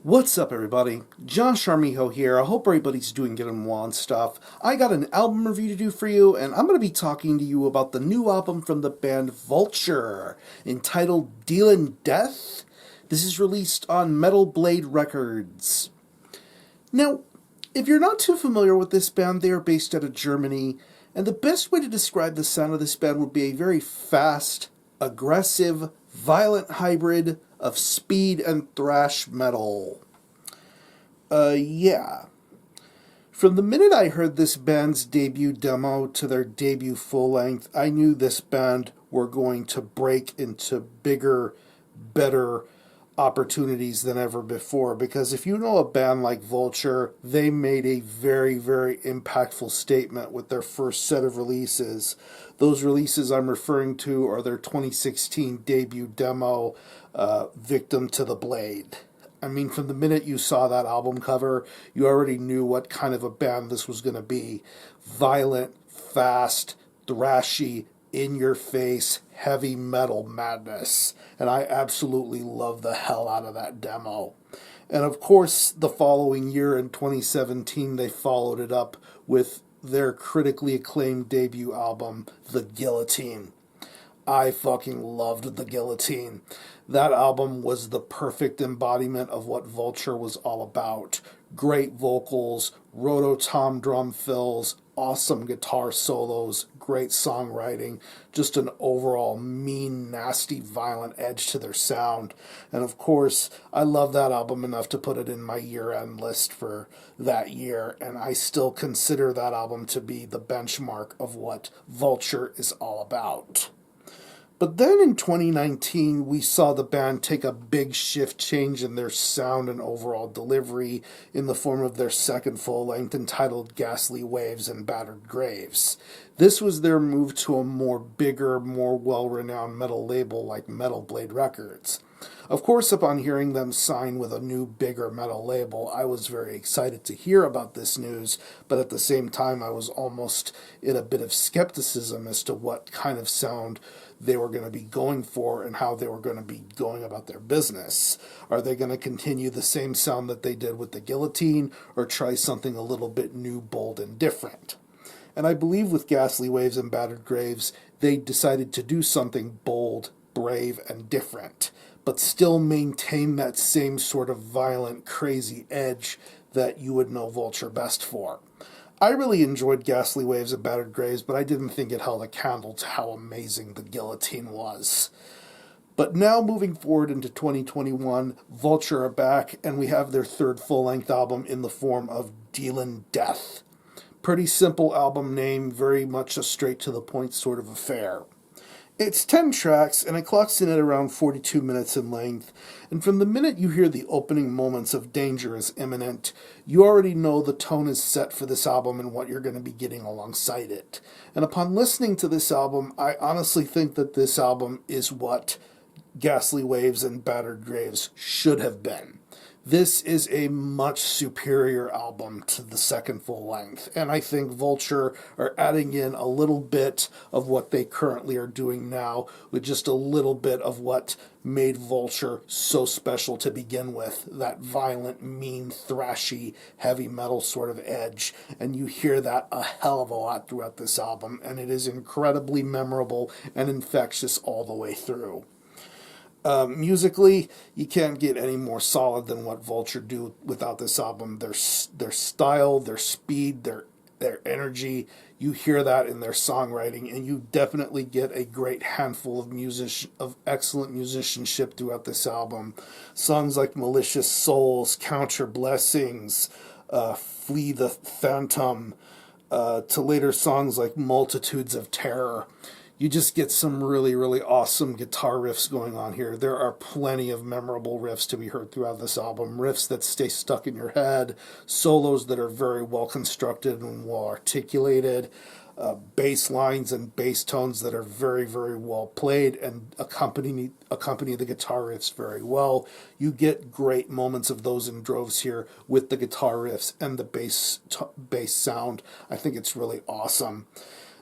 What's up, everybody? Josh Armijo here. I hope everybody's doing good and well and stuff. I got an album review to do for you, and I'm going to be talking to you about the new album from the band Vulture, entitled Dealin Death. This is released on Metal Blade Records. Now, if you're not too familiar with this band, they are based out of Germany, and the best way to describe the sound of this band would be a very fast, aggressive, violent hybrid of speed and thrash metal. Yeah. From the minute I heard this band's debut demo to their debut full-length, I knew this band were going to break into bigger, better opportunities than ever before, because if you know a band like Vulture, they made a very, very impactful statement with their first set of releases. Those releases I'm referring to are their 2016 debut demo, Victim to the Blade. I mean, from the minute you saw that album cover, you already knew what kind of a band this was going to be. Violent, fast, thrashy, in-your-face, heavy metal madness. And I absolutely love the hell out of that demo. And of course, the following year in 2017, they followed it up with their critically acclaimed debut album, The Guillotine. I fucking loved The Guillotine. That album was the perfect embodiment of what Vulture was all about. Great vocals, roto-tom drum fills, awesome guitar solos, great songwriting, just an overall mean, nasty, violent edge to their sound. And of course, I love that album enough to put it in my year-end list for that year, and I still consider that album to be the benchmark of what Vulture is all about. But then in 2019, we saw the band take a big shift change in their sound and overall delivery in the form of their second full-length entitled Ghastly Waves and Battered Graves. This was their move to a more bigger, more well-renowned metal label like Metal Blade Records. Of course, upon hearing them sign with a new, bigger metal label, I was very excited to hear about this news, but at the same time, I was almost in a bit of skepticism as to what kind of sound they were going to be going for and how they were going to be going about their business. Are they going to continue the same sound that they did with The Guillotine, or try something a little bit new, bold, and different? And I believe with Ghastly Waves and Battered Graves, they decided to do something bold, brave, and different, but still maintain that same sort of violent, crazy edge that you would know Vulture best for. I really enjoyed Ghastly Waves and Battered Graves, but I didn't think it held a candle to how amazing The Guillotine was. But now, moving forward into 2021, Vulture are back, and we have their third full-length album in the form of Dealin Death. Pretty simple album name, very much a straight-to-the-point sort of affair. It's 10 tracks, and it clocks in at around 42 minutes in length, and from the minute you hear the opening moments of Danger is Imminent, you already know the tone is set for this album and what you're going to be getting alongside it. And upon listening to this album, I honestly think that this album is what Ghastly Waves and Battered Graves should have been. This is a much superior album to the second full length, and I think Vulture are adding in a little bit of what they currently are doing now, with just a little bit of what made Vulture so special to begin with, that violent, mean, thrashy, heavy metal sort of edge, and you hear that a hell of a lot throughout this album, and it is incredibly memorable and infectious all the way through. Musically, you can't get any more solid than what Vulture do without this album. Their style, their speed, their energy, you hear that in their songwriting, and you definitely get a great handful of excellent musicianship throughout this album. Songs like Malicious Souls, Count Your Blessings, Flee the Phantom, to later songs like Multitudes of Terror. You just get some really, really awesome guitar riffs going on here. There are plenty of memorable riffs to be heard throughout this album. Riffs that stay stuck in your head, solos that are very well constructed and well articulated, bass lines and bass tones that are very, very well played and accompany the guitar riffs very well. You get great moments of those in droves here with the guitar riffs and the bass sound. I think it's really awesome.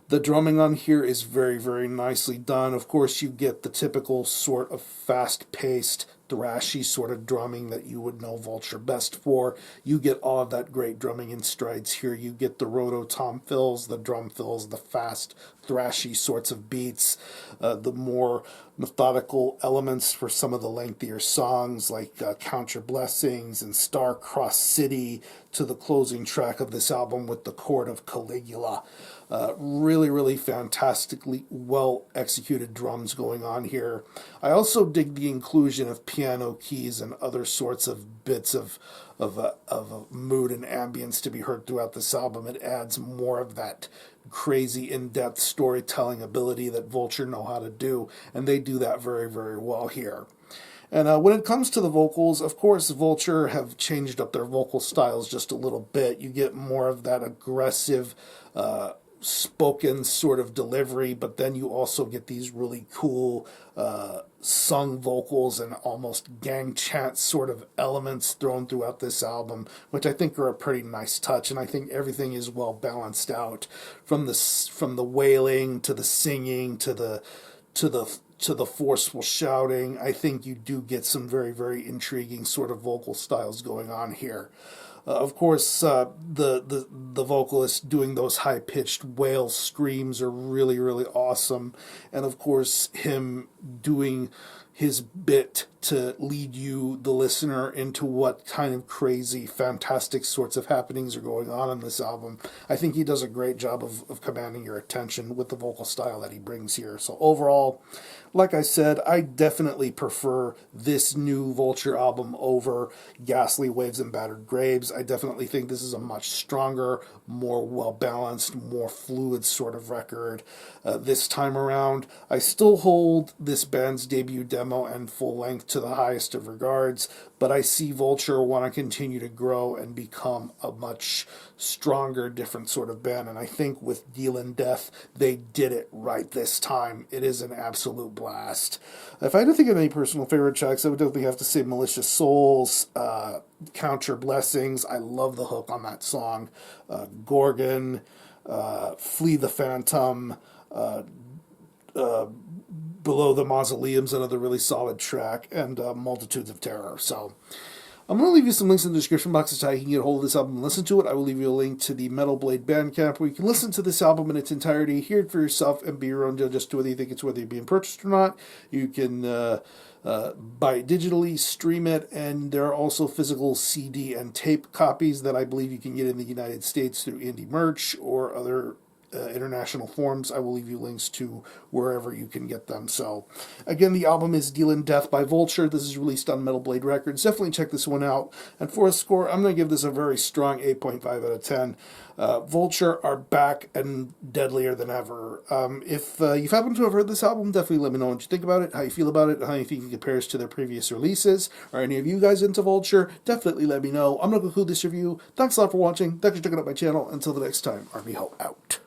The drumming on here is very, very nicely done. Of course, you get the typical sort of fast-paced thrashy sort of drumming that you would know Vulture best for. You get all of that great drumming in strides here. You get the roto-tom fills, the drum fills, the fast, thrashy sorts of beats, the more methodical elements for some of the lengthier songs like Count Your Blessings and Star-Crossed City, to the closing track of this album with the Court of Caligula. Really, really fantastically well executed drums going on here. I also dig the inclusion of piano keys and other sorts of bits of mood and ambience to be heard throughout this album. It adds more of that crazy in-depth storytelling ability that Vulture know how to do, and they do that very, very well here. And when it comes to the vocals, of course, Vulture have changed up their vocal styles just a little bit. You get more of that aggressive, spoken sort of delivery, but then you also get these really cool sung vocals and almost gang chant sort of elements thrown throughout this album, which I think are a pretty nice touch, and I think everything is well balanced out, from the wailing to the singing to the forceful shouting. I think you do get some very, very intriguing sort of vocal styles going on here. Of course, the vocalist doing those high-pitched wail screams are really, really awesome. And of course, him doing his bit to lead you, the listener, into what kind of crazy, fantastic sorts of happenings are going on in this album. I think he does a great job of commanding your attention with the vocal style that he brings here. So overall, like I said, I definitely prefer this new Vulture album over Ghastly Waves and Battered Graves. I definitely think this is a much stronger, more well-balanced, more fluid sort of record this time around. I still hold this band's debut demo and full length to the highest of regards, but I see Vulture want to continue to grow and become a much stronger, different sort of band, and I think with Dealin Death, they did it right this time. It is an absolute blast. If I had to think of any personal favorite tracks, I would definitely have to say Malicious Souls, Count Your Blessings. I love the hook on that song. Gorgon, Flee the Phantom, Below the Mausoleum's another really solid track, and Multitudes of Terror. So I'm going to leave you some links in the description box as to how you can get a hold of this album and listen to it. I will leave you a link to the Metal Blade Bandcamp where you can listen to this album in its entirety, hear it for yourself, and be your own judge as to whether you think it's worthy of being purchased or not. You can buy it digitally, stream it, and there are also physical CD and tape copies that I believe you can get in the United States through Indie Merch or other international forms. I will leave you links to wherever you can get them. So, again, the album is Dealin Death by Vulture. This is released on Metal Blade Records. Definitely check this one out. And for a score, I'm going to give this a very strong 8.5 out of 10. Vulture are back and deadlier than ever. If you've happened to have heard this album, definitely let me know what you think about it, how you feel about it, how you think it compares to their previous releases. Are any of you guys into Vulture? Definitely let me know. I'm going to conclude this review. Thanks a lot for watching. Thanks for checking out my channel. Until the next time, Army Ho out.